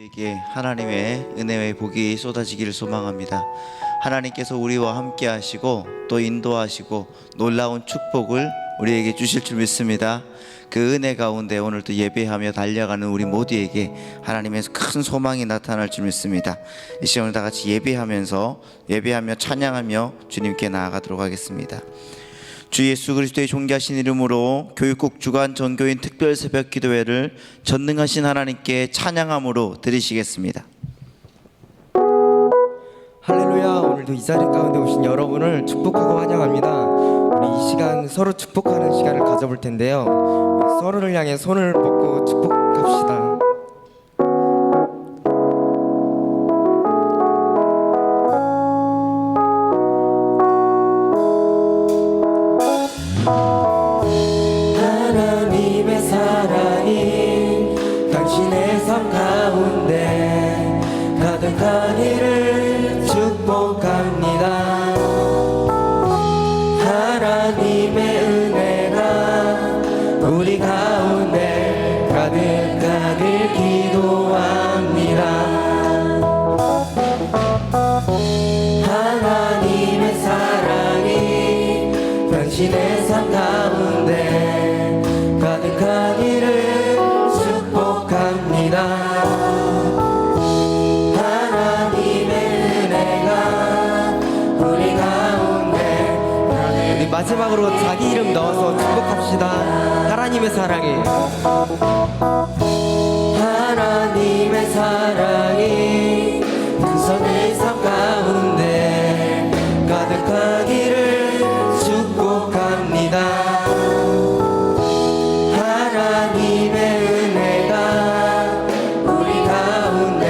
우리에게 하나님의 은혜의 복이 쏟아지기를 소망합니다. 하나님께서 우리와 함께 하시고 또 인도하시고 놀라운 축복을 우리에게 주실 줄 믿습니다. 그 은혜 가운데 오늘도 예배하며 달려가는 우리 모두에게 하나님의 큰 소망이 나타날 줄 믿습니다. 이 시간을 다 같이 예배하며 찬양하며 주님께 나아가도록 하겠습니다. 주 예수 그리스도의 존귀하신 이름으로 교육국 주간 전교인 특별 새벽 기도회를 전능하신 하나님께 찬양함으로 드리시겠습니다. 할렐루야. 오늘도 이 자리 가운데 오신 여러분을 축복하고 환영합니다. 우리 이 시간 서로 축복하는 시간을 가져볼 텐데요, 서로를 향해 손을 뻗고 축복합시다. 하나님의 사랑이 당신의 삶 가운데 가득하기를 축복합니다. 하나님의 은혜가 우리 가운데 가득하길 기도합니다. 하나님의 사랑이 당신의 삶 가운데 가득하기를 축복합니다. 마지막으로 자기 이름 넣어서 축복합시다. 하나님의 사랑이, 하나님의 사랑이 당신의 삶 가운데 가득하기를 축복합니다. 하나님의 은혜가 우리 가운데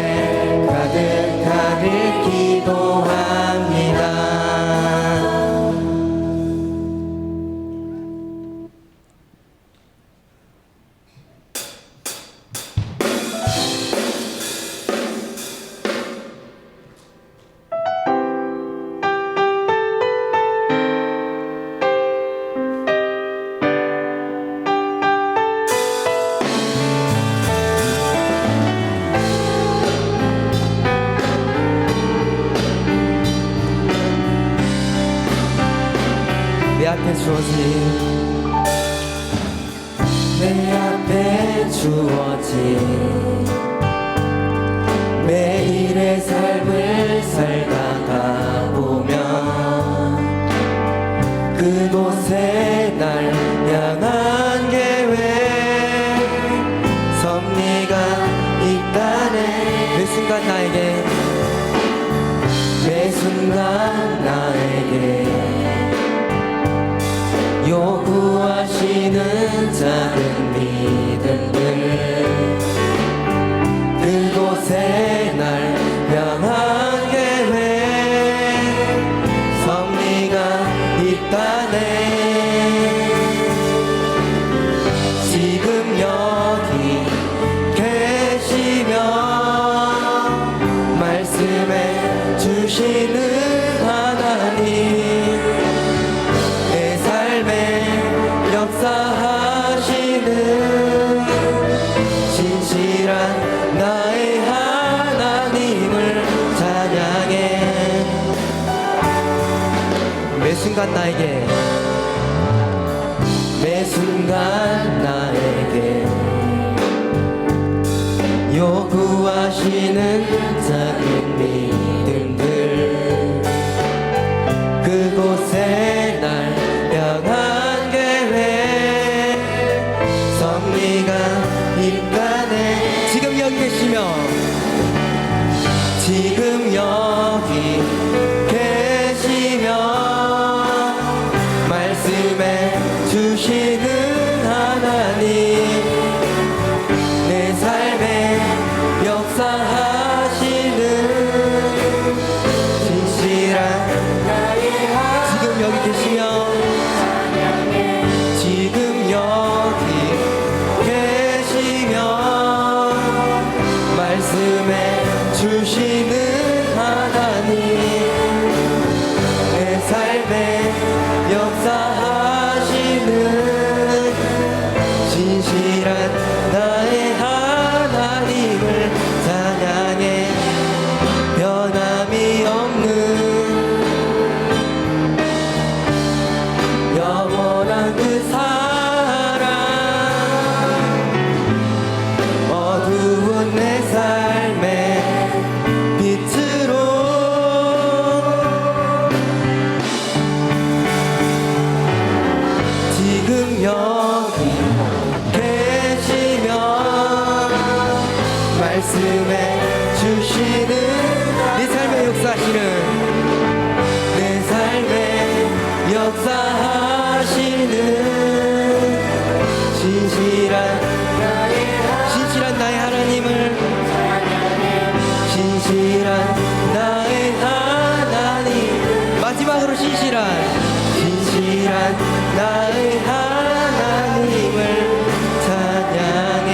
가득하길 기도합니다. 내 앞에 주어진 매일의 삶을 살다가 보면 그곳에 날 향한 계획 섭리가 있다네. 매 순간 나에게 요구하시는 작은 믿음들 그곳에 날 향한 계획 섭리가 있다네. 지금 여기 계시며 말씀해 주시는 하나님, 역사하시는 진실한 나의 하나님을 찬양해. 매 순간 나에게 요구하시는 작은 믿음들 그곳에 날 향한 계획 섭리가 있다네. 지금 여기 계시며 말씀해 주시는 하나님, 내 삶에 역사하시는 진실한 지금 여기 계시며 말씀해 주시는 하나님, 내 삶에 역사하시는 진실한 나의 하나님을 찬양. 말씀해 주시는 내 삶에 역사하시는 내 삶에 역사하시는 진실한 나의 하나님을 진실한 나의 하나님 마지막으로 진실한 나의 하나님을 찬양해.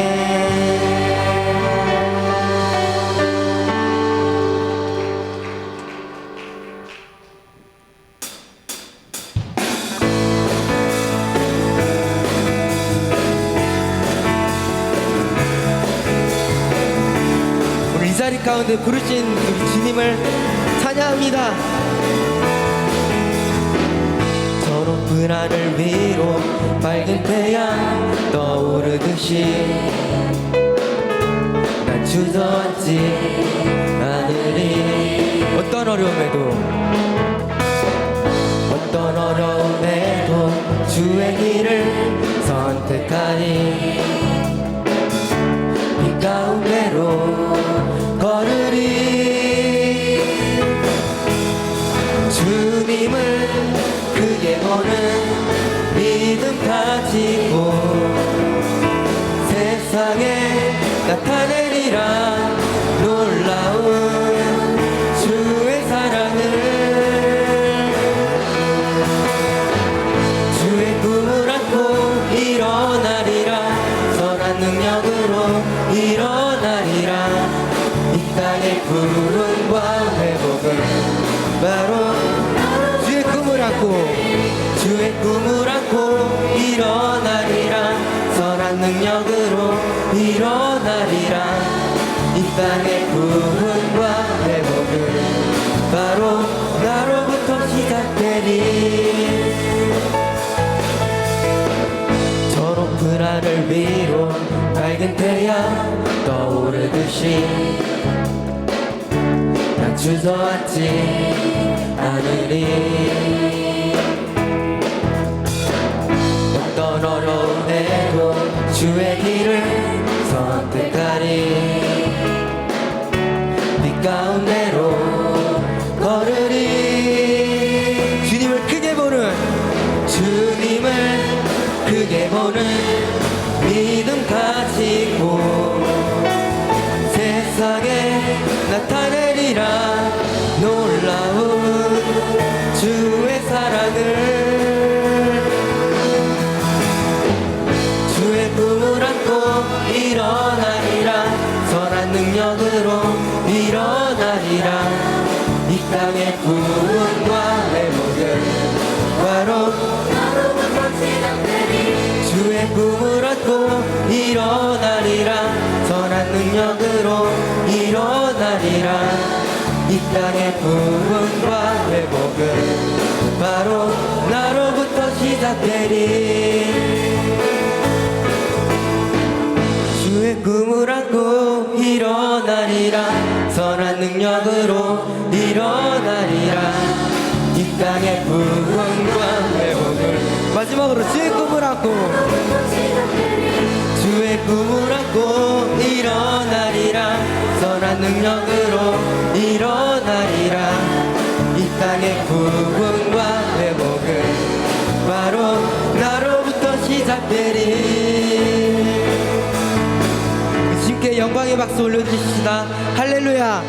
오늘 이 자리 가운데 부르신 우리 주님을 찬양합니다. 저 높은 하늘 위로 밝은 태양 떠오르듯이 난 주저앉지 않으리. 어떤 어려움에도 주의 길을 선택하리. 이 가운데로 걸으리. 주님을 크게 보는 믿음 가지고 세상에 나타내리라 놀라운 주의 사랑을. 주의 꿈을 안고 일어나리라. 선한 능력으로 일어나리라. 이 땅의 구원과 회복은 바로 주의 꿈을 안고 일어나리라. 선한 능력으로 일어나리라. 이 땅의 구원과 회복은 바로 나로부터 시작되리. 저 높은 하늘 위로 밝은 태양 떠오르듯이 난 주저앉지 않으리. 어떤 어려움에도 주의 길을 선택하리. 빛 가운데로 걸으리. 주님을 크게 보는 믿음 가지고 세상에 나타내리라 놀라운 주의 사랑을. 주의 꿈을 안고 일어나리라. 선한 능력으로 일어나리라. 이 땅의 구원과 회복은 바로 주의 꿈을 안고 일어나리라. 선한 능력으로 일어나리라. 이 땅의 구원과 회복은 바로 나로부터 시작되리. 주의 꿈을 안고 일어나리라. 선한 능력으로 일어나리라. 이 땅의 구원과 회복을 마지막으로 주의 꿈을 안고 일어나리라. 선한 능력으로 일어나리라. 이 땅의 구원과 회복은 바로 나로부터 시작되리. 주님께 영광의 박수 올려주십시다. 할렐루야.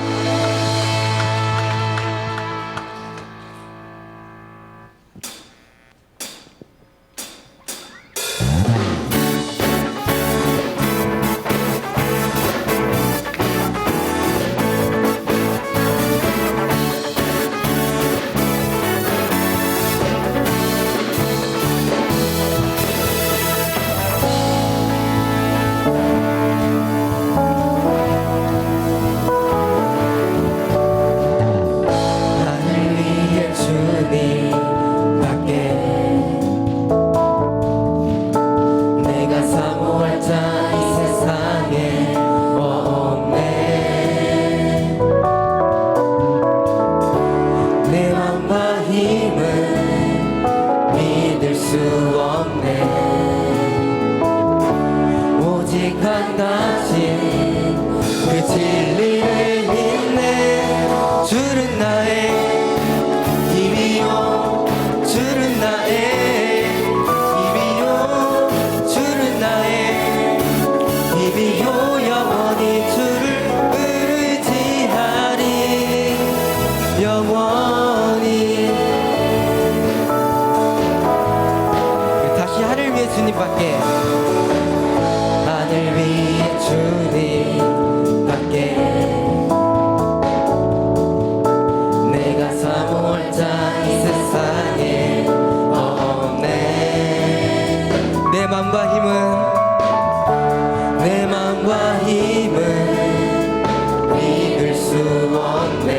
없네.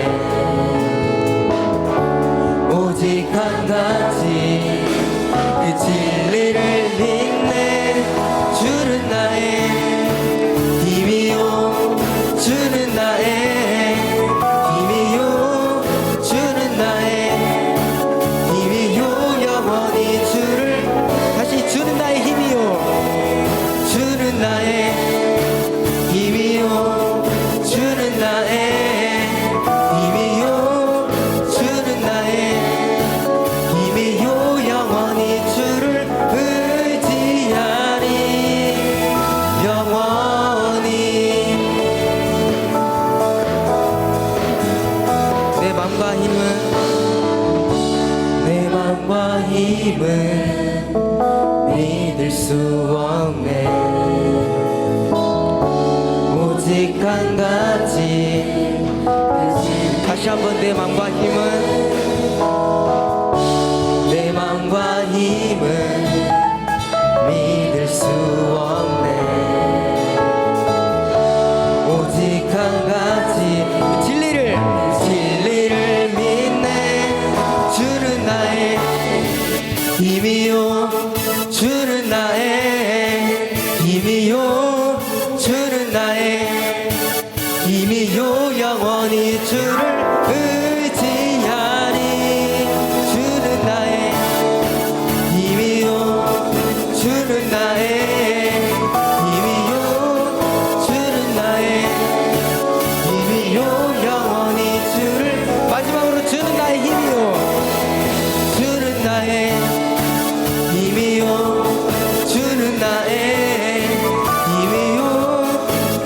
오직 한 가지 그 진리를 믿네. 주는 나의 힘이요, 주는 나의 힘이요, 주는 나의 힘이요. 영원히 주를, 다시 주는 나의 힘이요, 주는 나의 힘이요, 주는 나의 힘이요, 주는 나의 힘이요. 영원히 주를 의지하리. 영원히 내 맘과 힘은, 내 맘과 힘은 믿을 수 없네. 오직 한 가지, 다시 한번 내 맘과 힘은, 내 맘과 힘은 믿을 수 없네. 오직 한 가지 진리를, 진리를 믿네. 주는 나의 힘이요, 주는 나의 힘이요, 주는 나의 힘이요. 영원히 주를 의지하리. 주는 나의 힘이요, 주는 나의 힘이요, 주는 나의 힘이요. 영원히 주를, 마지막으로 주는 나의 힘이요, 주는 나의 힘이요, 주는 나의 힘이요,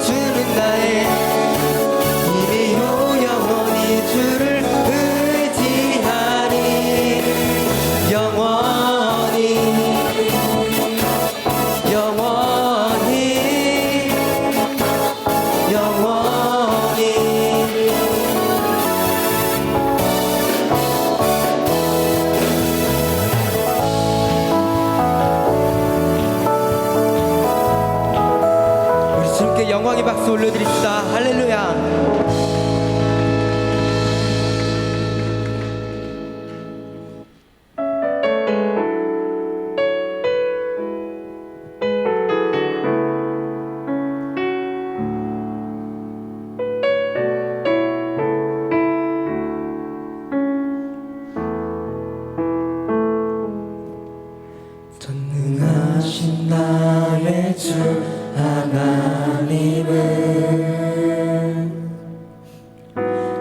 주는 나의 힘이요. 영원히 주를 의지하리. 영원히, 영원히, 영원히. 우리 주님께 영광의 박수 올려드립시다. 할렐루야. 전능하신 나의 주 하나님은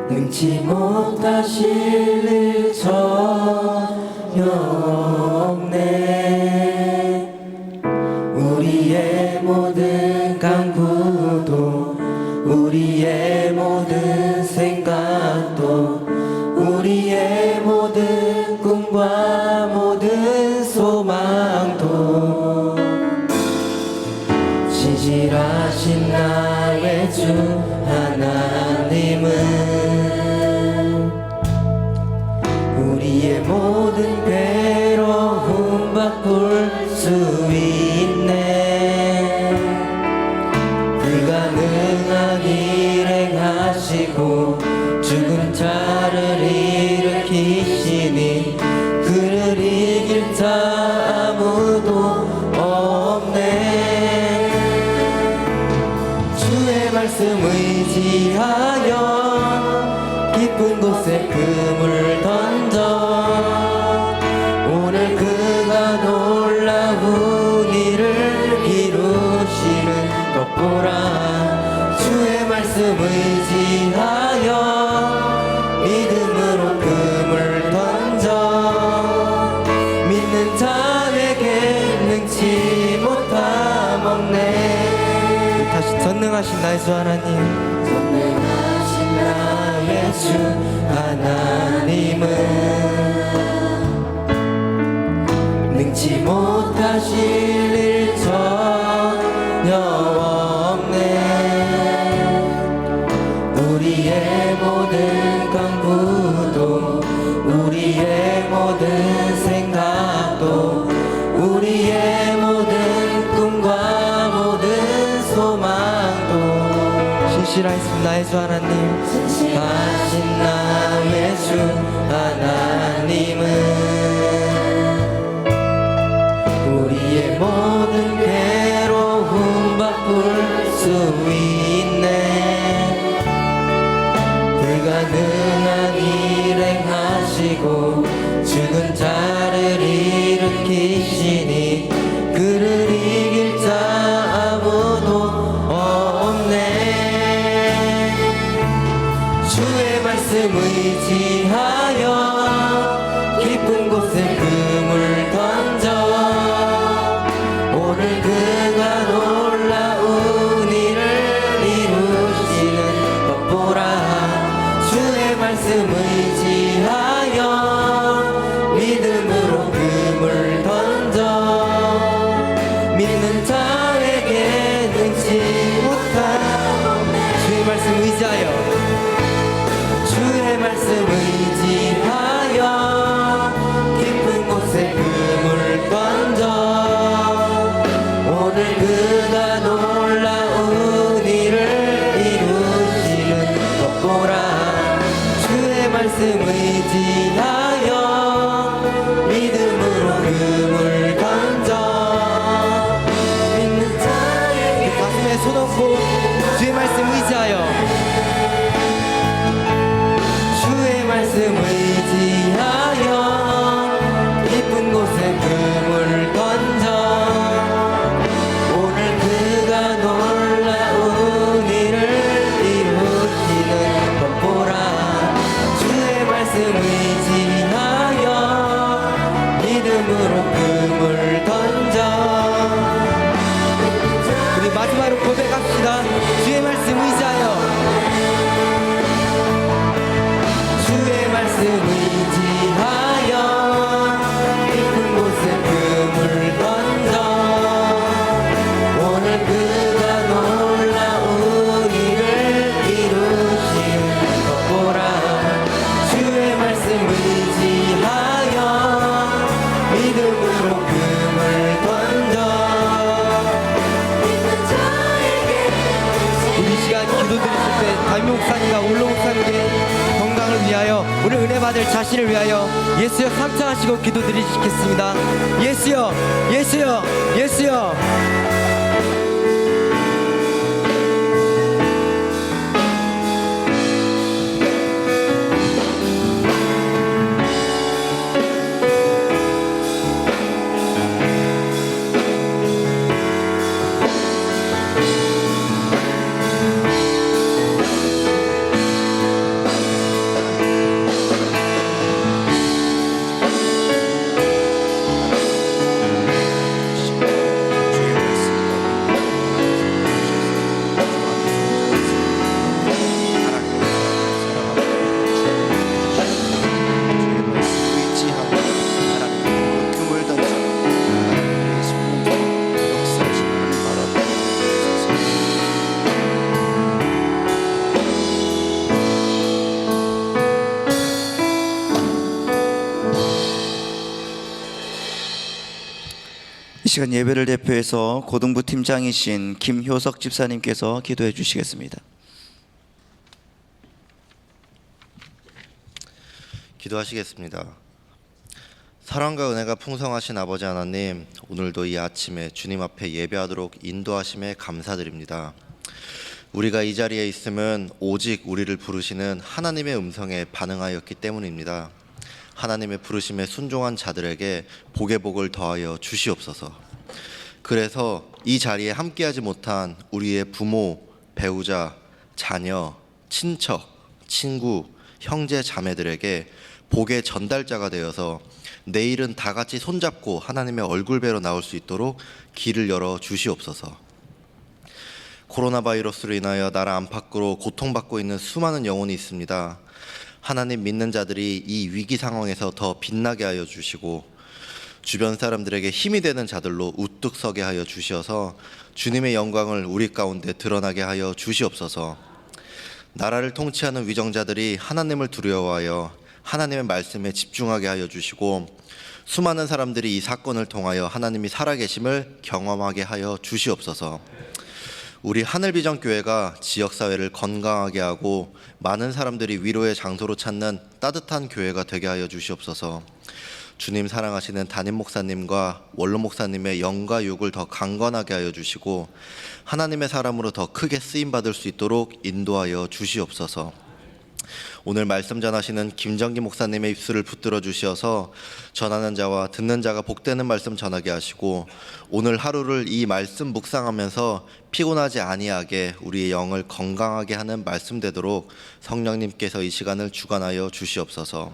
능치 못하실 일 전혀 없네. 우리의 모든 간구도, 우리의 모든 생각도, 우리의 모든 꿈과 모든 소망도 진실하신 나의 주 하나님은 우리의 모든 괴로움 바꿀 수 있네. 불가능한 일 행하시고 죽은 자를 일으키시니 그를 이길 자 아무도 없네. 주의 말씀 의지하여 깊은 곳에 그물을 던져 오늘 그가 놀라운 일을 이루시는 것 보라. 주의 말씀 의지하여 믿음으로 금을 던져 믿는 자에게 능치 못함 없네. 다시 전능하신 나의 주 하나님, 전능하신 나의 주 하나님은 능치 못하실 일 전혀 없네. 우리의 모든 간구도, 우리의 모든 생각도, 우리의 모든 꿈과 모든 소망도 신실하신 신실하신 나의 주 하나님, 신실하신 나의 주 하나님은 우리의 모든 괴로움 바꿀 수 있네. 불가능한 일 행하시고 죽은 자를 일으키시니 그를 이길 자 아무도 없네. 주의 말씀 의지하여 깊은 곳에 그물 던져 오늘 그가 놀라운 일을 이루시는 것 보라. 주의 말씀 의지하여 믿음으로 그물 던져 믿는 자에게 능치 못한 주의 말씀 의지하여 주의 말씀 의지하여 깊은 곳에 그물 던져 오늘 그가 놀라운 일을 이루시는 것 보라. 주의 말씀 의지하여 믿음으로 그물 던져 믿는 자에게 가슴에 손 얹고 주의 말씀 의지하여 주의 말씀 의지하여 깊은 곳에 그물 던져 오늘 그가 놀라운 일을 이루시는 것 보라. 주의 말씀 의지하여 믿음으로 그물 던져. 우리 마지막으로 고백합시다. 주의 말씀 의지하여 주의 말씀 의지하여 깊은 곳에 그물 던져 오늘 그가 놀라운 일을 이루시는 것 보라. 주의 말씀 의지하여 믿음으로 그물 던져 우리 시간 기도 드리실 때 담임 목사님과 울로 목사님께 건강을 위하여 오늘 은혜 받을 자신을 위하여 예수여 삼창하시고 기도 드리시겠습니다. 예수여 예수여 예수여. 이 시간 예배를 대표해서 고등부 팀장이신 김효석 집사님께서 기도해 주시겠습니다. 기도하시겠습니다. 사랑과 은혜가 풍성하신 아버지 하나님, 오늘도 이 아침에 주님 앞에 예배하도록 인도하심에 감사드립니다. 우리가 이 자리에 있음은 오직 우리를 부르시는 하나님의 음성에 반응하였기 때문입니다. 하나님의 부르심에 순종한 자들에게 복의 복을 더하여 주시옵소서. 그래서 이 자리에 함께하지 못한 우리의 부모, 배우자, 자녀, 친척, 친구, 형제, 자매들에게 복의 전달자가 되어서 내일은 다 같이 손잡고 하나님의 얼굴 뵈러 나올 수 있도록 길을 열어 주시옵소서. 코로나 바이러스로 인하여 나라 안팎으로 고통받고 있는 수많은 영혼이 있습니다. 하나님 믿는 자들이 이 위기 상황에서 더 빛나게 하여 주시고 주변 사람들에게 힘이 되는 자들로 우뚝 서게 하여 주시어서 주님의 영광을 우리 가운데 드러나게 하여 주시옵소서. 나라를 통치하는 위정자들이 하나님을 두려워하여 하나님의 말씀에 집중하게 하여 주시고 수많은 사람들이 이 사건을 통하여 하나님이 살아계심을 경험하게 하여 주시옵소서. 우리 하늘비전교회가 지역사회를 건강하게 하고 많은 사람들이 위로의 장소로 찾는 따뜻한 교회가 되게 하여 주시옵소서. 주님 사랑하시는 담임 목사님과 원로 목사님의 영과 육을 더 강건하게 하여 주시고 하나님의 사람으로 더 크게 쓰임받을 수 있도록 인도하여 주시옵소서. 오늘 말씀 전하시는 김정기 목사님의 입술을 붙들어 주시어서 전하는 자와 듣는 자가 복되는 말씀 전하게 하시고 오늘 하루를 이 말씀 묵상하면서 피곤하지 아니하게 우리의 영을 건강하게 하는 말씀 되도록 성령님께서 이 시간을 주관하여 주시옵소서.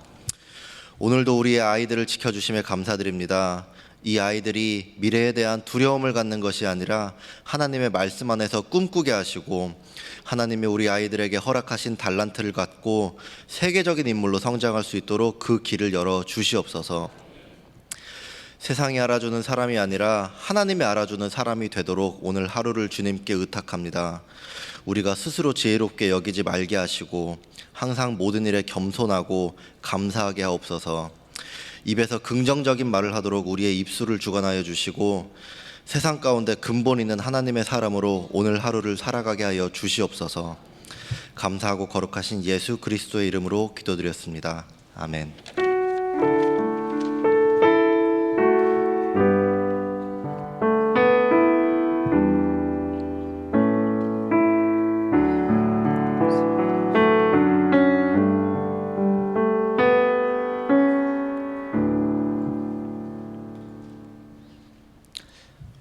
오늘도 우리의 아이들을 지켜주심에 감사드립니다. 이 아이들이 미래에 대한 두려움을 갖는 것이 아니라 하나님의 말씀 안에서 꿈꾸게 하시고 하나님이 우리 아이들에게 허락하신 달란트를 갖고 세계적인 인물로 성장할 수 있도록 그 길을 열어 주시옵소서. 세상이 알아주는 사람이 아니라 하나님이 알아주는 사람이 되도록 오늘 하루를 주님께 의탁합니다. 우리가 스스로 지혜롭게 여기지 말게 하시고 항상 모든 일에 겸손하고 감사하게 하옵소서. 입에서 긍정적인 말을 하도록 우리의 입술을 주관하여 주시고 세상 가운데 근본 있는 하나님의 사람으로 오늘 하루를 살아가게 하여 주시옵소서. 감사하고 거룩하신 예수 그리스도의 이름으로 기도드렸습니다. 아멘.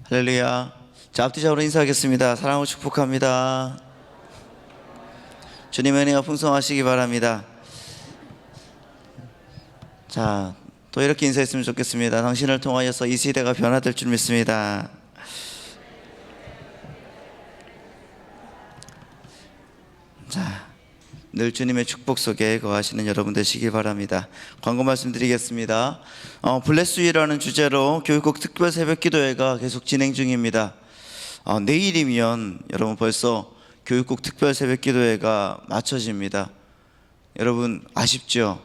할렐루야. 자, 앞뒤적으로 인사하겠습니다. 사랑하고 축복합니다. 주님의 은혜가 풍성하시기 바랍니다. 자, 또 이렇게 인사했으면 좋겠습니다. 당신을 통하여서 이 시대가 변화될 줄 믿습니다. 자, 늘 주님의 축복 속에 거하시는 여러분 되시기 바랍니다. 광고 말씀드리겠습니다. 블레스유라는 주제로 교육국 특별 새벽 기도회가 계속 진행 중입니다. 내일이면 여러분 벌써 교육국 특별 새벽 기도회가 마쳐집니다. 여러분 아쉽죠?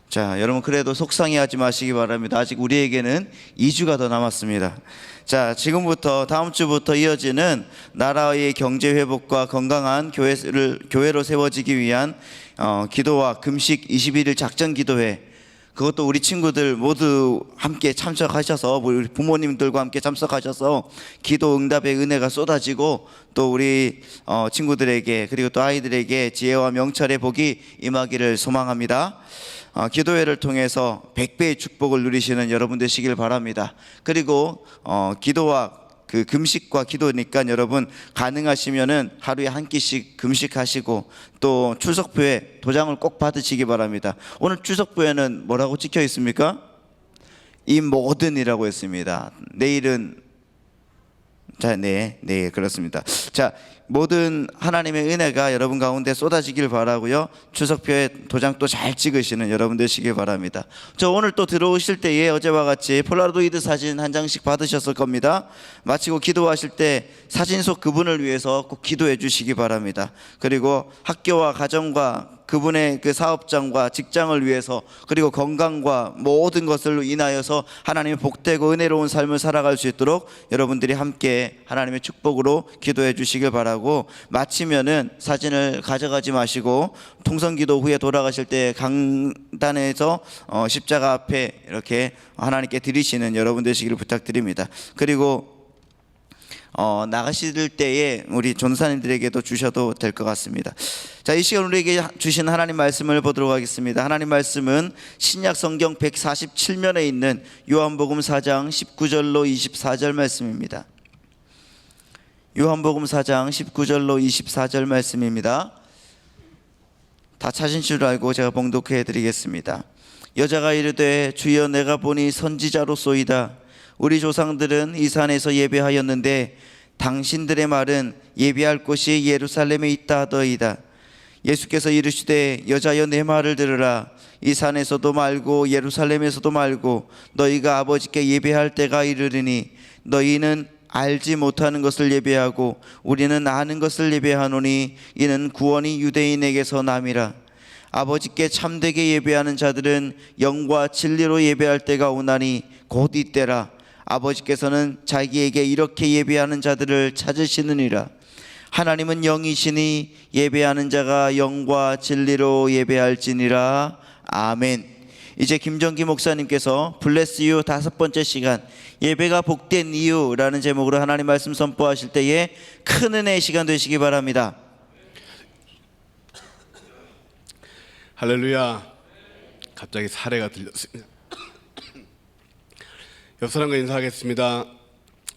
자, 여러분 그래도 속상해하지 마시기 바랍니다. 아직 우리에게는 2주가 더 남았습니다. 자, 지금부터 다음 주부터 이어지는 나라의 경제 회복과 건강한 교회로 세워지기 위한 기도와 금식 21일 작전 기도회, 그것도 우리 친구들 모두 함께 참석하셔서 우리 부모님들과 함께 참석하셔서 기도 응답의 은혜가 쏟아지고 또 우리 친구들에게 그리고 또 아이들에게 지혜와 명철의 복이 임하기를 소망합니다. 기도회를 통해서 100배의 축복을 누리시는 여러분 되시길 바랍니다. 그리고 기도와 그 금식과 기도니까 여러분 가능하시면은 하루에 한 끼씩 금식하시고 또 출석부에 도장을 꼭 받으시기 바랍니다. 오늘 출석부에는 뭐라고 찍혀 있습니까? 이 모든이라고 했습니다. 내일은 네, 그렇습니다. 자, 모든 하나님의 은혜가 여러분 가운데 쏟아지길 바라고요. 추석표에 도장 또 잘 찍으시는 여러분 되시길 바랍니다. 저 오늘 또 들어오실 때에 어제와 같이 폴라로이드 사진 한 장씩 받으셨을 겁니다. 마치고 기도하실 때 사진 속 그분을 위해서 꼭 기도해 주시기 바랍니다. 그리고 학교와 가정과 그분의 그 사업장과 직장을 위해서 그리고 건강과 모든 것을 인하여서 하나님의 복되고 은혜로운 삶을 살아갈 수 있도록 여러분들이 함께 하나님의 축복으로 기도해 주시길 바라고, 마치면은 사진을 가져가지 마시고 통성기도 후에 돌아가실 때 강단에서 십자가 앞에 이렇게 하나님께 드리시는 여러분 되시기를 부탁드립니다. 그리고 나가실 때에 우리 전사님들에게도 주셔도 될 것 같습니다. 자, 이 시간 우리에게 주신 하나님 말씀을 보도록 하겠습니다. 하나님 말씀은 신약 성경 147면에 있는 요한복음 4장 19절로 24절 말씀입니다. 요한복음 4장 19절로 24절 말씀입니다. 다 찾은 줄 알고 제가 봉독해 드리겠습니다. 여자가 이르되 주여 내가 보니 선지자로소이다. 우리 조상들은 이 산에서 예배하였는데 당신들의 말은 예배할 곳이 예루살렘에 있다 하더이다. 예수께서 이르시되 여자여 내 말을 들으라. 이 산에서도 말고 예루살렘에서도 말고 너희가 아버지께 예배할 때가 이르리니 너희는 알지 못하는 것을 예배하고 우리는 아는 것을 예배하노니 이는 구원이 유대인에게서 남이라. 아버지께 참되게 예배하는 자들은 영과 진리로 예배할 때가 오나니 곧 이때라. 아버지께서는 자기에게 이렇게 예배하는 자들을 찾으시느니라. 하나님은 영이시니 예배하는 자가 영과 진리로 예배할지니라. 아멘. 이제 김정기 목사님께서 블레스 유 5번째 시간, 예배가 복된 이유라는 제목으로 하나님 말씀 선포하실 때에 큰 은혜의 시간 되시기 바랍니다. 할렐루야. 갑자기 사례가 들렸습니다. 옆 사람과 인사하겠습니다.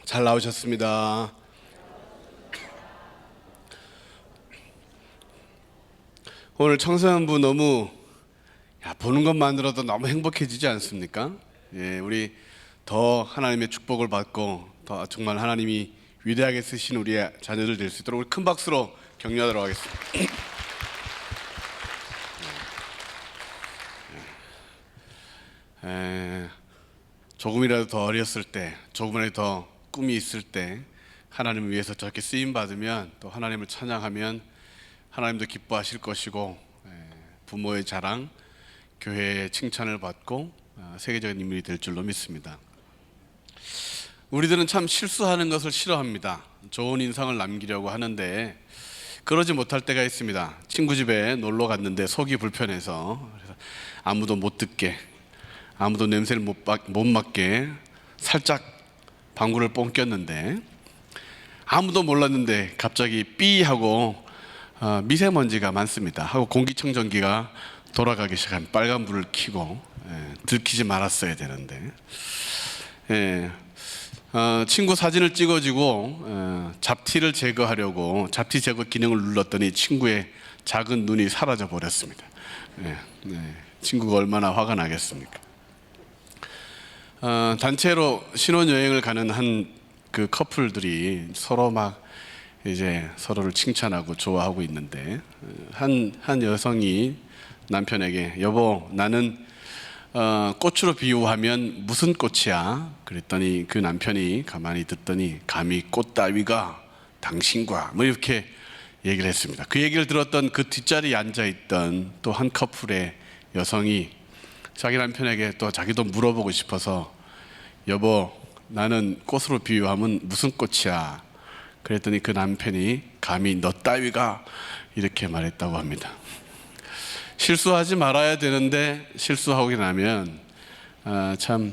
잘 나오셨습니다. 오늘 청소년부 너무 보는 것만으로도 너무 행복해지지 않습니까? 예, 우리 더 하나님의 축복을 받고 더 정말 하나님이 위대하게 쓰신 우리의 자녀들 될 수 있도록 우리 큰 박수로 격려하도록 하겠습니다. 조금이라도 더 어렸을 때, 조금이라도 더 꿈이 있을 때 하나님을 위해서 저렇게 쓰임 받으면, 또 하나님을 찬양하면 하나님도 기뻐하실 것이고, 부모의 자랑, 교회의 칭찬을 받고 세계적인 인물이 될 줄로 믿습니다. 우리들은 참 실수하는 것을 싫어합니다. 좋은 인상을 남기려고 하는데 그러지 못할 때가 있습니다. 친구 집에 놀러 갔는데 속이 불편해서, 그래서 아무도 못 듣게, 아무도 냄새를 못 맡게 살짝 방구를 뽕 꼈는데, 아무도 몰랐는데 갑자기 삐 하고 미세먼지가 많습니다 하고 공기청정기가 돌아가기 시작한 빨간불을 켜고, 들키지 말았어야 되는데, 친구 사진을 찍어주고 잡티를 제거하려고 잡티 제거 기능을 눌렀더니 친구의 작은 눈이 사라져 버렸습니다. 친구가 얼마나 화가 나겠습니까? 단체로 신혼여행을 가는 한 그 커플들이 서로 막 이제 서로를 칭찬하고 좋아하고 있는데, 한 여성이 남편에게 여보, 나는 꽃으로 비유하면 무슨 꽃이야? 그랬더니 그 남편이 가만히 듣더니 감히 꽃 따위가 당신과 뭐 이렇게 얘기를 했습니다. 그 얘기를 들었던 그 뒷자리에 앉아있던 또 한 커플의 여성이 자기 남편에게 또 자기도 물어보고 싶어서 여보, 나는 꽃으로 비유하면 무슨 꽃이야? 그랬더니 그 남편이 감히 너 따위가 이렇게 말했다고 합니다. 실수하지 말아야 되는데 실수하고 나면 참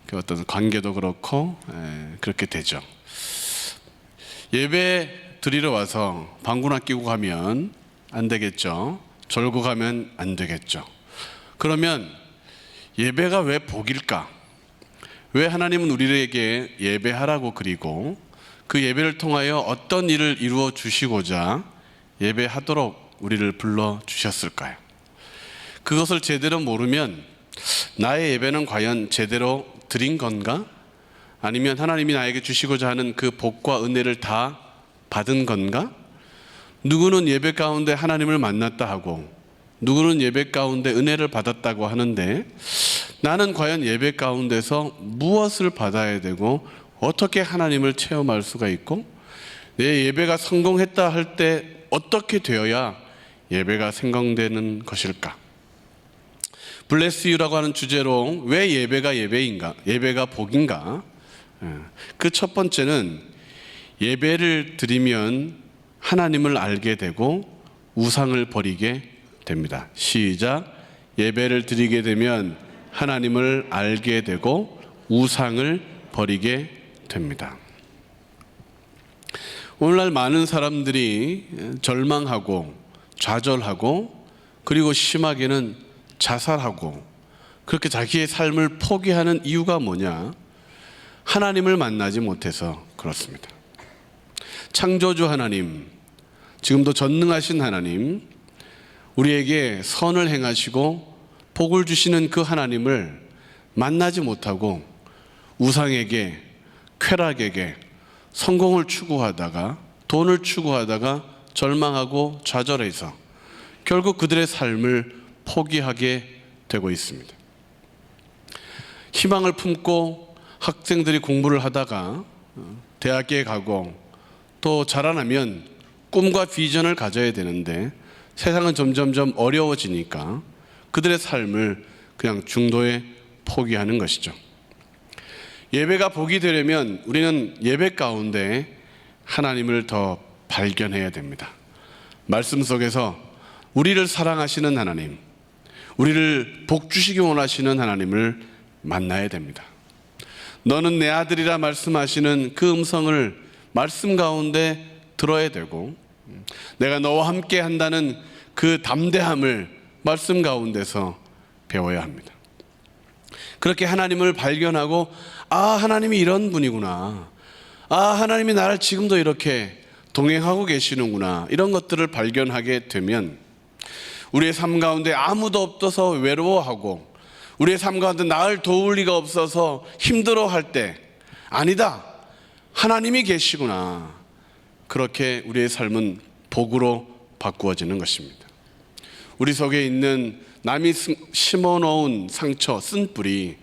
그 어떤 관계도 그렇고 그렇게 되죠. 예배 드리러 와서 방구나 끼고 가면 안 되겠죠. 졸고 가면 안 되겠죠. 그러면 예배가 왜 복일까? 왜 하나님은 우리에게 예배하라고 그리고 그 예배를 통하여 어떤 일을 이루어 주시고자 예배하도록 우리를 불러 주셨을까요? 그것을 제대로 모르면 나의 예배는 과연 제대로 드린 건가? 아니면 하나님이 나에게 주시고자 하는 그 복과 은혜를 다 받은 건가? 누구는 예배 가운데 하나님을 만났다 하고, 누구는 예배 가운데 은혜를 받았다고 하는데, 나는 과연 예배 가운데서 무엇을 받아야 되고 어떻게 하나님을 체험할 수가 있고, 내 예배가 성공했다 할 때 어떻게 되어야 예배가 생성되는 것일까? 블레스 유라고 하는 주제로 왜 예배가 예배인가? 예배가 복인가? 그 첫 번째는 예배를 드리면 하나님을 알게 되고 우상을 버리게 됩니다. 시작. 예배를 드리게 되면 하나님을 알게 되고 우상을 버리게 됩니다. 오늘날 많은 사람들이 절망하고 좌절하고 그리고 심하게는 자살하고 그렇게 자기의 삶을 포기하는 이유가 뭐냐? 하나님을 만나지 못해서 그렇습니다. 창조주 하나님, 지금도 전능하신 하나님, 우리에게 선을 행하시고 복을 주시는 그 하나님을 만나지 못하고 우상에게, 쾌락에게 성공을 추구하다가 돈을 추구하다가 절망하고 좌절해서 결국 그들의 삶을 포기하게 되고 있습니다. 희망을 품고 학생들이 공부를 하다가 대학에 가고 또 자라나면 꿈과 비전을 가져야 되는데 세상은 점점점 어려워지니까 그들의 삶을 그냥 중도에 포기하는 것이죠. 예배가 복이 되려면 우리는 예배 가운데 하나님을 더 발견해야 됩니다. 말씀 속에서 우리를 사랑하시는 하나님, 우리를 복 주시기 원하시는 하나님을 만나야 됩니다. 너는 내 아들이라 말씀하시는 그 음성을 말씀 가운데 들어야 되고, 내가 너와 함께 한다는 그 담대함을 말씀 가운데서 배워야 합니다. 그렇게 하나님을 발견하고, 아, 하나님이 이런 분이구나, 아, 하나님이 나를 지금도 이렇게 동행하고 계시는구나, 이런 것들을 발견하게 되면 우리의 삶 가운데 아무도 없어서 외로워하고, 우리의 삶 가운데 나를 도울 리가 없어서 힘들어할 때, 아니다, 하나님이 계시구나, 그렇게 우리의 삶은 복으로 바꾸어지는 것입니다. 우리 속에 있는 남이 심어놓은 상처, 쓴뿌리,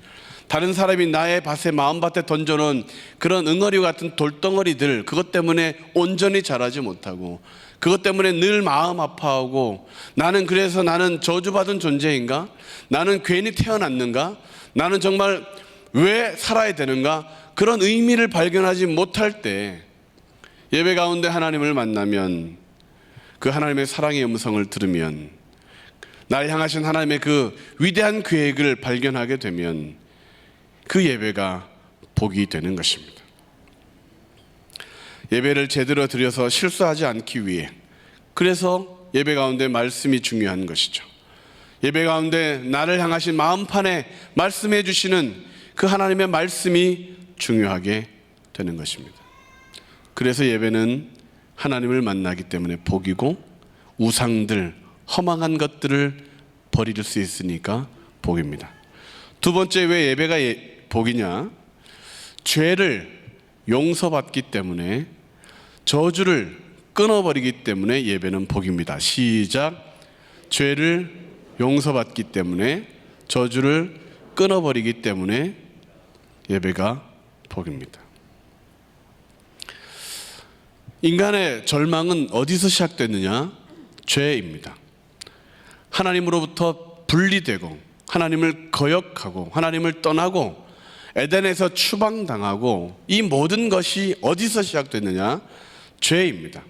다른 사람이 나의 밭에, 마음밭에 던져놓은 그런 응어리 같은 돌덩어리들, 그것 때문에 온전히 자라지 못하고, 그것 때문에 늘 마음 아파하고, 그래서 나는 저주받은 존재인가? 나는 괜히 태어났는가? 나는 정말 왜 살아야 되는가? 그런 의미를 발견하지 못할 때 예배 가운데 하나님을 만나면, 그 하나님의 사랑의 음성을 들으면, 날 향하신 하나님의 그 위대한 계획을 발견하게 되면 그 예배가 복이 되는 것입니다. 예배를 제대로 드려서 실수하지 않기 위해, 그래서 예배 가운데 말씀이 중요한 것이죠. 예배 가운데 나를 향하신 마음판에 말씀해 주시는 그 하나님의 말씀이 중요하게 되는 것입니다. 그래서 예배는 하나님을 만나기 때문에 복이고, 우상들, 허망한 것들을 버릴 수 있으니까 복입니다. 두 번째, 왜 예배가 복이냐? 죄를 용서받기 때문에, 저주를 끊어버리기 때문에 예배는 복입니다. 시작. 죄를 용서받기 때문에, 저주를 끊어버리기 때문에 예배가 복입니다. 인간의 절망은 어디서 시작됐느냐? 죄입니다. 하나님으로부터 분리되고, 하나님을 거역하고, 하나님을 떠나고, 에덴에서 추방당하고, 이 모든 것이 어디서 시작됐느냐? 죄입니다.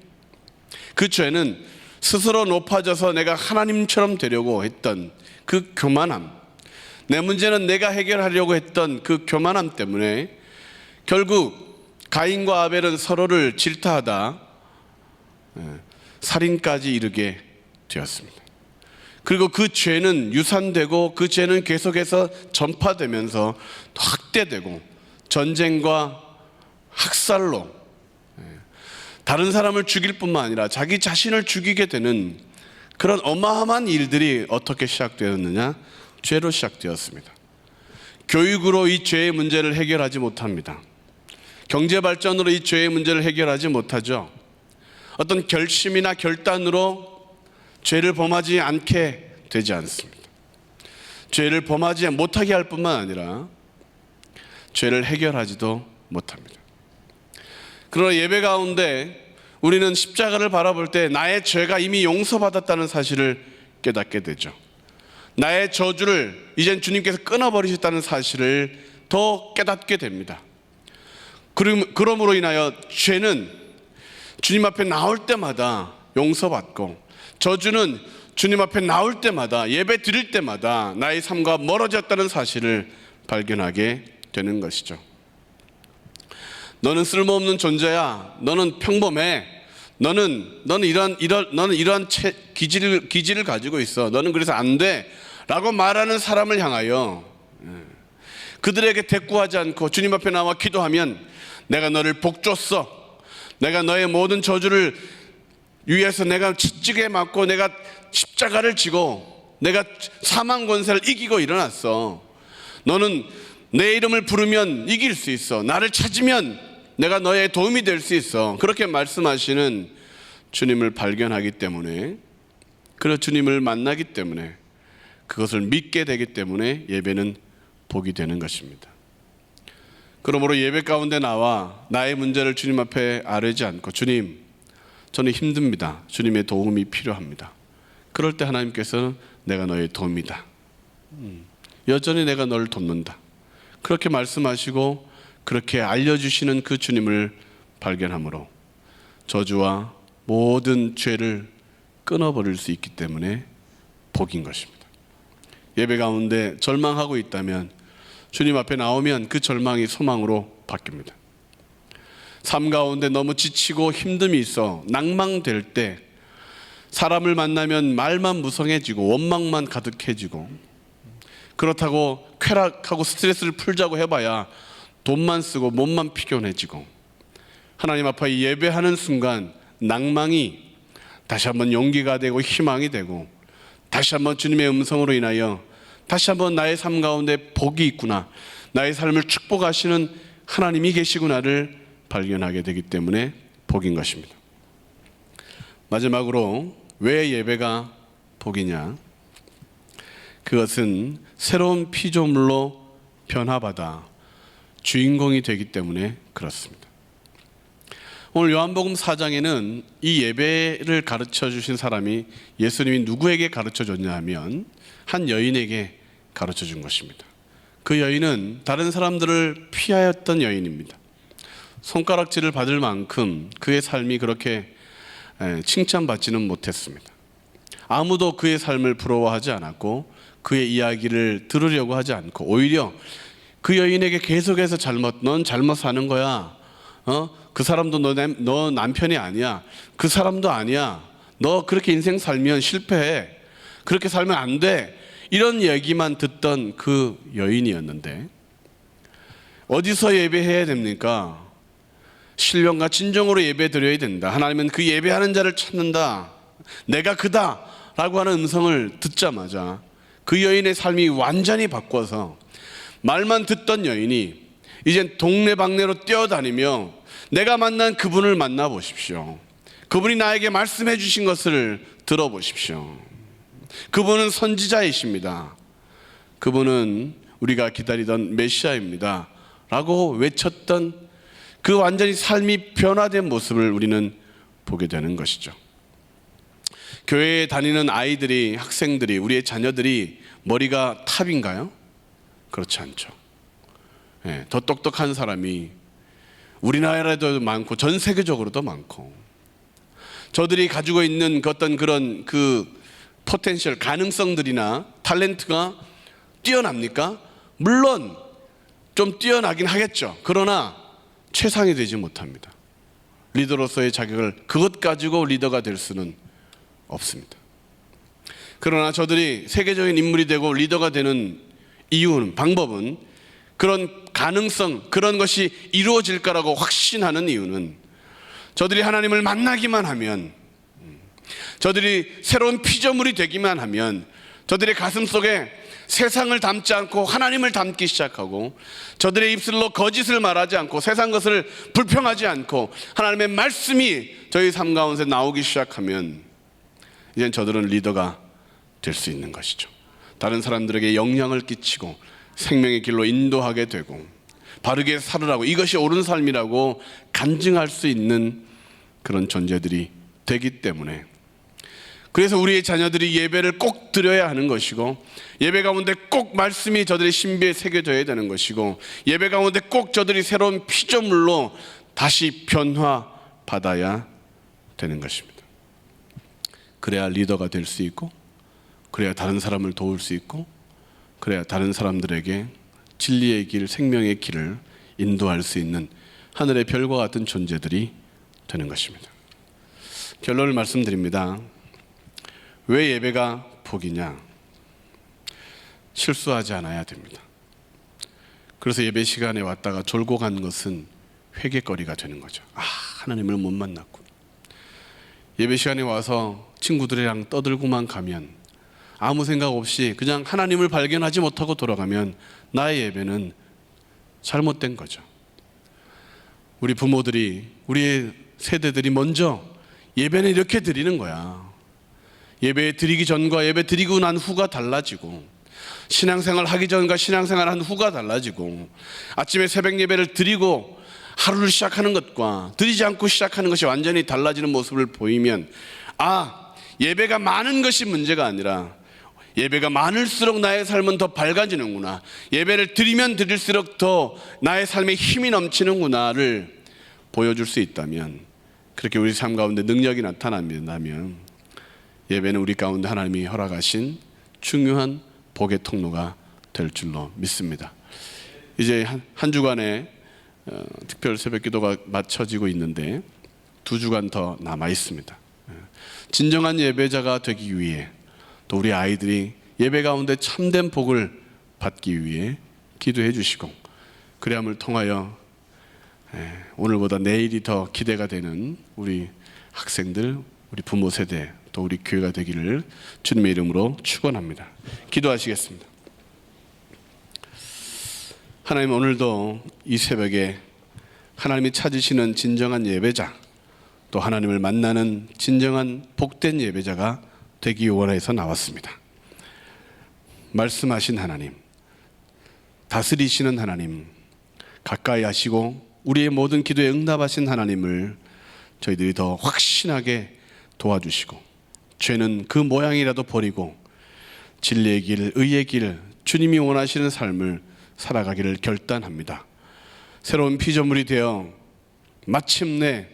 그 죄는 스스로 높아져서 내가 하나님처럼 되려고 했던 그 교만함, 내 문제는 내가 해결하려고 했던 그 교만함 때문에 결국 가인과 아벨은 서로를 질타하다 살인까지 이르게 되었습니다. 그리고 그 죄는 유산되고, 그 죄는 계속해서 전파되면서 확대되고, 전쟁과 학살로 다른 사람을 죽일 뿐만 아니라 자기 자신을 죽이게 되는 그런 어마어마한 일들이 어떻게 시작되었느냐? 죄로 시작되었습니다. 교육으로 이 죄의 문제를 해결하지 못합니다. 경제 발전으로 이 죄의 문제를 해결하지 못하죠. 어떤 결심이나 결단으로 죄를 범하지 않게 되지 않습니다. 죄를 범하지 못하게 할 뿐만 아니라 죄를 해결하지도 못합니다. 그러나 예배 가운데 우리는 십자가를 바라볼 때 나의 죄가 이미 용서받았다는 사실을 깨닫게 되죠. 나의 저주를 이젠 주님께서 끊어버리셨다는 사실을 더 깨닫게 됩니다. 그러므로 인하여 죄는 주님 앞에 나올 때마다 용서받고, 저주는 주님 앞에 나올 때마다, 예배 드릴 때마다 나의 삶과 멀어졌다는 사실을 발견하게 되는 것이죠. 너는 쓸모없는 존재야. 너는 평범해. 너는 이러한 기질을 가지고 있어. 너는 그래서 안 돼. 라고 말하는 사람을 향하여 그들에게 대꾸하지 않고 주님 앞에 나와 기도하면, 내가 너를 복줬어. 내가 너의 모든 저주를 위해서 내가 치찌게 맞고, 내가 십자가를 지고, 내가 사망 권세를 이기고 일어났어. 너는 내 이름을 부르면 이길 수 있어. 나를 찾으면 내가 너의 도움이 될 수 있어. 그렇게 말씀하시는 주님을 발견하기 때문에, 그리고 주님을 만나기 때문에, 그것을 믿게 되기 때문에 예배는 복이 되는 것입니다. 그러므로 예배 가운데 나와 나의 문제를 주님 앞에 아뢰지 않고, 주님, 저는 힘듭니다. 주님의 도움이 필요합니다. 그럴 때 하나님께서는 내가 너의 도움이다. 여전히 내가 너를 돕는다. 그렇게 말씀하시고 그렇게 알려주시는 그 주님을 발견함으로 저주와 모든 죄를 끊어버릴 수 있기 때문에 복인 것입니다. 예배 가운데 절망하고 있다면 주님 앞에 나오면 그 절망이 소망으로 바뀝니다. 삶 가운데 너무 지치고 힘듦이 있어 낭망될 때 사람을 만나면 말만 무성해지고 원망만 가득해지고, 그렇다고 쾌락하고 스트레스를 풀자고 해봐야 돈만 쓰고 몸만 피곤해지고, 하나님 앞에 예배하는 순간 낭망이 다시 한번 용기가 되고 희망이 되고, 다시 한번 주님의 음성으로 인하여 다시 한번 나의 삶 가운데 복이 있구나, 나의 삶을 축복하시는 하나님이 계시구나를 발견하게 되기 때문에 복인 것입니다. 마지막으로 왜 예배가 복이냐? 그것은 새로운 피조물로 변화받아 주인공이 되기 때문에 그렇습니다. 오늘 요한복음 4장에는 이 예배를 가르쳐 주신 사람이 예수님이 누구에게 가르쳐 줬냐 하면 한 여인에게 가르쳐 준 것입니다. 그 여인은 다른 사람들을 피하였던 여인입니다. 손가락질을 받을 만큼 그의 삶이 그렇게 칭찬받지는 못했습니다. 아무도 그의 삶을 부러워하지 않았고 그의 이야기를 들으려고 하지 않고, 오히려 그 여인에게 계속해서 넌 잘못 사는 거야. 그 사람도 너 남편이 아니야. 그 사람도 아니야. 너 그렇게 인생 살면 실패해. 그렇게 살면 안 돼. 이런 얘기만 듣던 그 여인이었는데, 어디서 예배해야 됩니까? 신령과 진정으로 예배 드려야 된다. 하나님은 그 예배하는 자를 찾는다. 내가 그다 라고 하는 음성을 듣자마자 그 여인의 삶이 완전히 바꿔서, 말만 듣던 여인이 이젠 동네방네로 뛰어다니며 내가 만난 그분을 만나보십시오. 그분이 나에게 말씀해 주신 것을 들어보십시오. 그분은 선지자이십니다. 그분은 우리가 기다리던 메시아입니다 라고 외쳤던 그 완전히 삶이 변화된 모습을 우리는 보게 되는 것이죠. 교회에 다니는 아이들이, 학생들이, 우리의 자녀들이 머리가 탑인가요? 그렇지 않죠. 더 똑똑한 사람이 우리나라에도 많고 전 세계적으로도 많고, 저들이 가지고 있는 어떤 그런 포텐셜, 가능성들이나 탤런트가 뛰어납니까? 물론 좀 뛰어나긴 하겠죠. 그러나 최상이 되지 못합니다. 리더로서의 자격을 그것 가지고 리더가 될 수는 없습니다. 그러나 저들이 세계적인 인물이 되고 리더가 되는 이유는, 방법은, 그런 가능성, 그런 것이 이루어질 거라고 확신하는 이유는, 저들이 하나님을 만나기만 하면, 저들이 새로운 피조물이 되기만 하면, 저들의 가슴 속에 세상을 담지 않고 하나님을 담기 시작하고, 저들의 입술로 거짓을 말하지 않고 세상 것을 불평하지 않고 하나님의 말씀이 저희 삶 가운데 나오기 시작하면, 이젠 저들은 리더가 될 수 있는 것이죠. 다른 사람들에게 영향을 끼치고 생명의 길로 인도하게 되고, 바르게 살으라고, 이것이 옳은 삶이라고 간증할 수 있는 그런 존재들이 되기 때문에, 그래서 우리의 자녀들이 예배를 꼭 드려야 하는 것이고, 예배 가운데 꼭 말씀이 저들의 신비에 새겨져야 되는 것이고, 예배 가운데 꼭 저들이 새로운 피조물로 다시 변화받아야 되는 것입니다. 그래야 리더가 될 수 있고, 그래야 다른 사람을 도울 수 있고, 그래야 다른 사람들에게 진리의 길, 생명의 길을 인도할 수 있는 하늘의 별과 같은 존재들이 되는 것입니다. 결론을 말씀드립니다. 왜 예배가 복이냐? 실수하지 않아야 됩니다. 그래서 예배 시간에 왔다가 졸고 간 것은 회개거리가 되는 거죠. 하나님을 못 만났고, 예배 시간에 와서 친구들이랑 떠들고만 가면, 아무 생각 없이 그냥 하나님을 발견하지 못하고 돌아가면 나의 예배는 잘못된 거죠. 우리 부모들이, 우리의 세대들이 먼저 예배는 이렇게 드리는 거야. 예배 드리기 전과 예배 드리고 난 후가 달라지고, 신앙생활 하기 전과 신앙생활 한 후가 달라지고, 아침에 새벽 예배를 드리고 하루를 시작하는 것과 드리지 않고 시작하는 것이 완전히 달라지는 모습을 보이면, 예배가 많은 것이 문제가 아니라 예배가 많을수록 나의 삶은 더 밝아지는구나, 예배를 드리면 드릴수록 더 나의 삶에 힘이 넘치는구나를 보여줄 수 있다면, 그렇게 우리 삶 가운데 능력이 나타난다면 예배는 우리 가운데 하나님이 허락하신 중요한 복의 통로가 될 줄로 믿습니다. 이제 한 주간의 특별 새벽 기도가 마쳐지고 있는데 2주간 더 남아 있습니다. 진정한 예배자가 되기 위해 또 우리 아이들이 예배 가운데 참된 복을 받기 위해 기도해 주시고 그리함을 통하여 오늘보다 내일이 더 기대가 되는 우리 학생들, 우리 부모 세대 또 우리 교회가 되기를 주님의 이름으로 축원합니다. 기도하시겠습니다. 하나님, 오늘도 이 새벽에 하나님이 찾으시는 진정한 예배자 또 하나님을 만나는 진정한 복된 예배자가 되기 원해서 나왔습니다. 말씀하신 하나님, 다스리시는 하나님, 가까이 하시고 우리의 모든 기도에 응답하신 하나님을 저희들이 더 확신하게 도와주시고 죄는 그 모양이라도 버리고 진리의 길, 의의 길, 주님이 원하시는 삶을 살아가기를 결단합니다. 새로운 피조물이 되어 마침내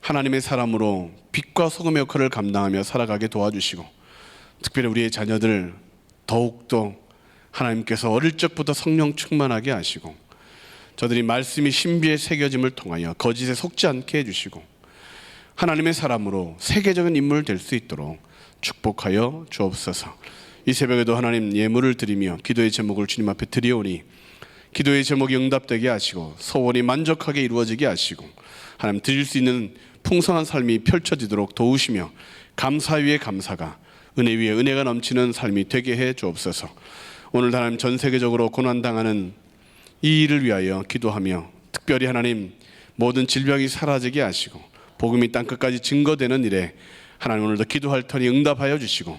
하나님의 사람으로 빛과 소금의 역할을 감당하며 살아가게 도와주시고 특별히 우리의 자녀들 더욱더 하나님께서 어릴 적부터 성령 충만하게 하시고 저들이 말씀이 신비에 새겨짐을 통하여 거짓에 속지 않게 해주시고 하나님의 사람으로 세계적인 인물 될 수 있도록 축복하여 주옵소서. 이 새벽에도 하나님 예물을 드리며 기도의 제목을 주님 앞에 드리오니 기도의 제목이 응답되게 하시고 소원이 만족하게 이루어지게 하시고 하나님 드릴 수 있는 풍성한 삶이 펼쳐지도록 도우시며 감사 위에 감사가 은혜 위에 은혜가 넘치는 삶이 되게 해 주옵소서. 오늘 하나님 전 세계적으로 고난당하는 이 일을 위하여 기도하며 특별히 하나님 모든 질병이 사라지게 하시고 복음이 땅끝까지 증거되는 일에 하나님 오늘도 기도할 터니 응답하여 주시고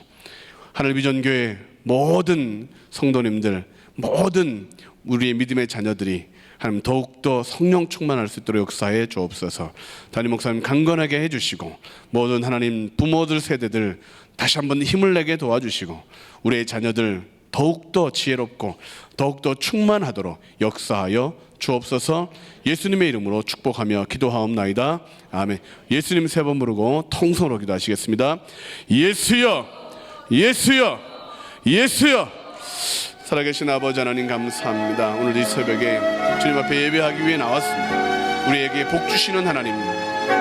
하늘비전교회 모든 성도님들 모든 우리의 믿음의 자녀들이 하나님 더욱더 성령 충만할 수 있도록 역사해 주옵소서. 담임 목사님 강건하게 해주시고 모든 하나님 부모들 세대들 다시 한번 힘을 내게 도와주시고 우리의 자녀들 더욱더 지혜롭고 더욱더 충만하도록 역사하여 주옵소서. 예수님의 이름으로 축복하며 기도하옵나이다. 아멘. 예수님 3번 부르고 통성으로 기도하시겠습니다. 예수여, 예수여, 예수여. 살아계신 아버지 하나님 감사합니다. 오늘 이 새벽에 주님 앞에 예배하기 위해 나왔습니다. 우리에게 복 주시는 하나님,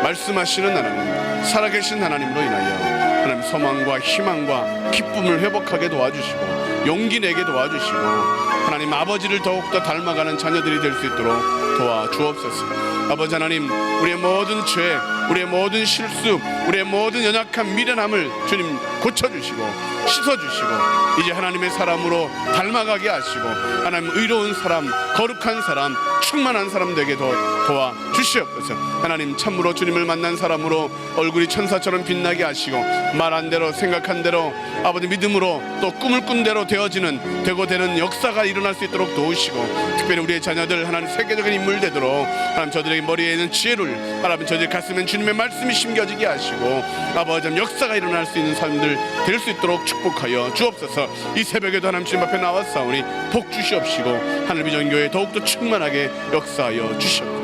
말씀하시는 하나님, 살아계신 하나님으로 인하여 하나님 소망과 희망과 기쁨을 회복하게 도와주시고 용기 내게 도와주시고 하나님 아버지를 더욱더 닮아가는 자녀들이 될 수 있도록 도와주옵소서. 아버지 하나님, 우리의 모든 죄, 우리의 모든 실수, 우리의 모든 연약한 미련함을 주님 고쳐주시고 씻어주시고 이제 하나님의 사람으로 닮아가게 하시고 하나님 의로운 사람, 거룩한 사람, 충만한 사람 되게 도와주시옵소서. 하나님 참으로 주님을 만난 사람으로 얼굴이 천사처럼 빛나게 하시고 말한 대로 생각한 대로 아버지 믿음으로 또 꿈을 꾼 대로 되고 되는 역사가 일어날 수 있도록 도우시고 특별히 우리의 자녀들 하나님 세계적인 인물 되도록 하나님 저들에게 머리에 있는 지혜를 하나님 저들 가슴엔 주님의 말씀이 심겨지게 하시고 아버지 역사가 일어날 수 있는 사람들 될 수 있도록 축복하여 주옵소서. 이 새벽에도 하나님 주님 앞에 나왔사오니 복 주시옵시고 하늘비전교회 더욱더 충만하게 역사하여 주시옵소서.